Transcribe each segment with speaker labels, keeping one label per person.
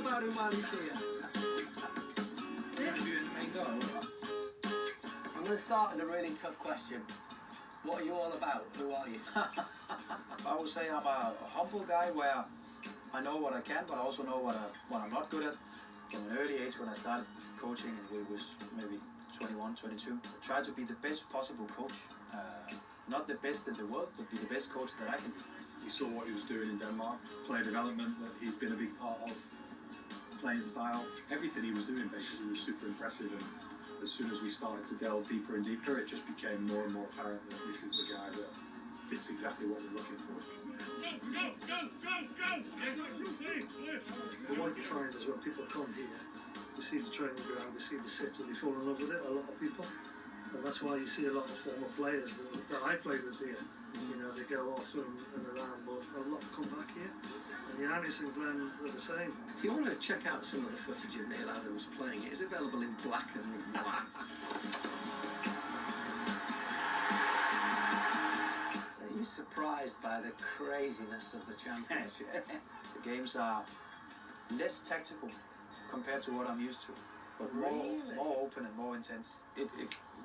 Speaker 1: about him while he's here. I'm going to start with a really tough question. What are you all about? Who are you?
Speaker 2: I would say I'm a humble guy where I know what I can, but I also know what I'm not good at. From an early age when I started coaching, and we was maybe 21, 22, I tried to be the best possible coach. Not the best in the world, but be the best coach that I can be.
Speaker 3: We saw what he was doing in Denmark, player development, that he's been a big part of, playing style. Everything he was doing basically was super impressive, and as soon as we started to delve deeper and deeper, it just became more and more apparent that this is the guy that fits exactly what we're looking for.
Speaker 4: But what you find is when people come here, they see the training ground, they see the sit, and they fall in love with it, a lot of people. And that's why you see a lot of former players that I played with here. You know, they go off and around, but a lot come back here. And Yannis and Glenn are the same.
Speaker 1: If you want to check out some of the footage of Neil Adams playing, it is available in black and white. Are you surprised by the craziness of the championship?
Speaker 2: The games are less tactical compared to what I'm used to, but more open and more intense.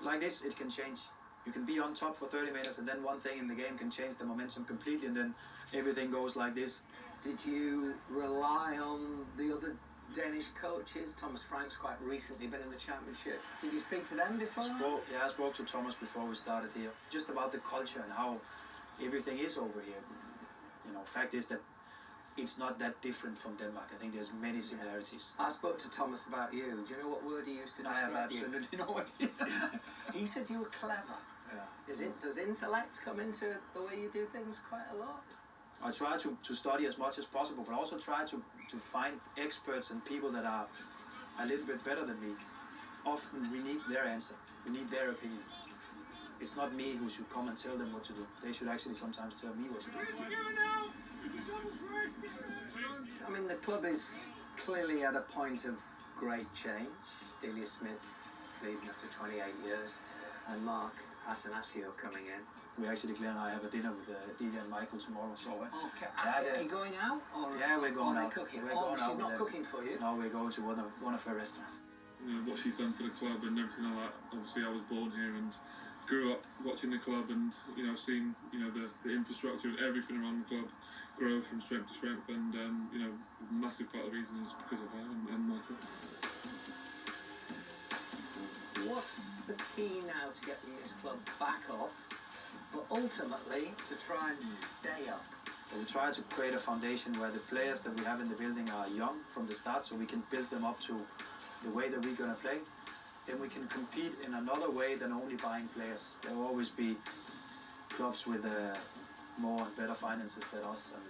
Speaker 2: Like this, it can change. You can be on top for 30 minutes, and then one thing in the game can change the momentum completely, and then everything goes like this.
Speaker 1: Did you rely on the other Danish coaches? Thomas Frank's quite recently been in the championship. Did you speak to them before?
Speaker 2: I spoke to Thomas before we started here, just about the culture and how everything is over here. You know, fact is that it's not that different from Denmark. I think there's many similarities.
Speaker 1: I spoke to Thomas about you. Do you know what word he used to describe
Speaker 2: I have absolutely no idea.
Speaker 1: He said you were clever.
Speaker 2: Yeah.
Speaker 1: Does intellect come into the way you do things quite a lot?
Speaker 2: I try to study as much as possible, but also try to find experts and people that are a little bit better than me. Often we need their answer. We need their opinion. It's not me who should come and tell them what to do. They should actually sometimes tell me what to do.
Speaker 1: I mean, the club is clearly at a point of great change. Delia Smith leading up to 28 years, and Mark Atanasio coming in.
Speaker 2: We actually, Glenn and I, have a dinner with Delia and Michael tomorrow. So
Speaker 1: okay. Are you going out? Or
Speaker 2: yeah, we're going out.
Speaker 1: Cooking?
Speaker 2: We're going
Speaker 1: she's
Speaker 2: out
Speaker 1: not cooking for you?
Speaker 2: No, we're going to one of her restaurants.
Speaker 5: You know, what she's done for the club and everything like that. Obviously, I was born here and grew up watching the club, and you know, seeing the infrastructure and everything around the club grow from strength to strength, and you know, a massive part of the reason is because of her and Michael.
Speaker 1: What's the key now to getting this club back up, but ultimately to try and stay up?
Speaker 2: We try to create a foundation where the players that we have in the building are young from the start, so we can build them up to the way that we're going to play. Then we can compete in another way than only buying players. There will always be clubs with more and better finances than us, and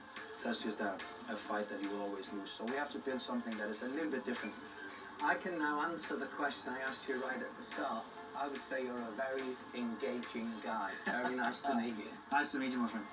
Speaker 2: that's just a fight that you will always lose. So we have to build something that is a little bit different.
Speaker 1: I can now answer the question I asked you right at the start. I would say you're a very engaging guy. Very nice to meet you.
Speaker 2: Nice to meet you, my friend.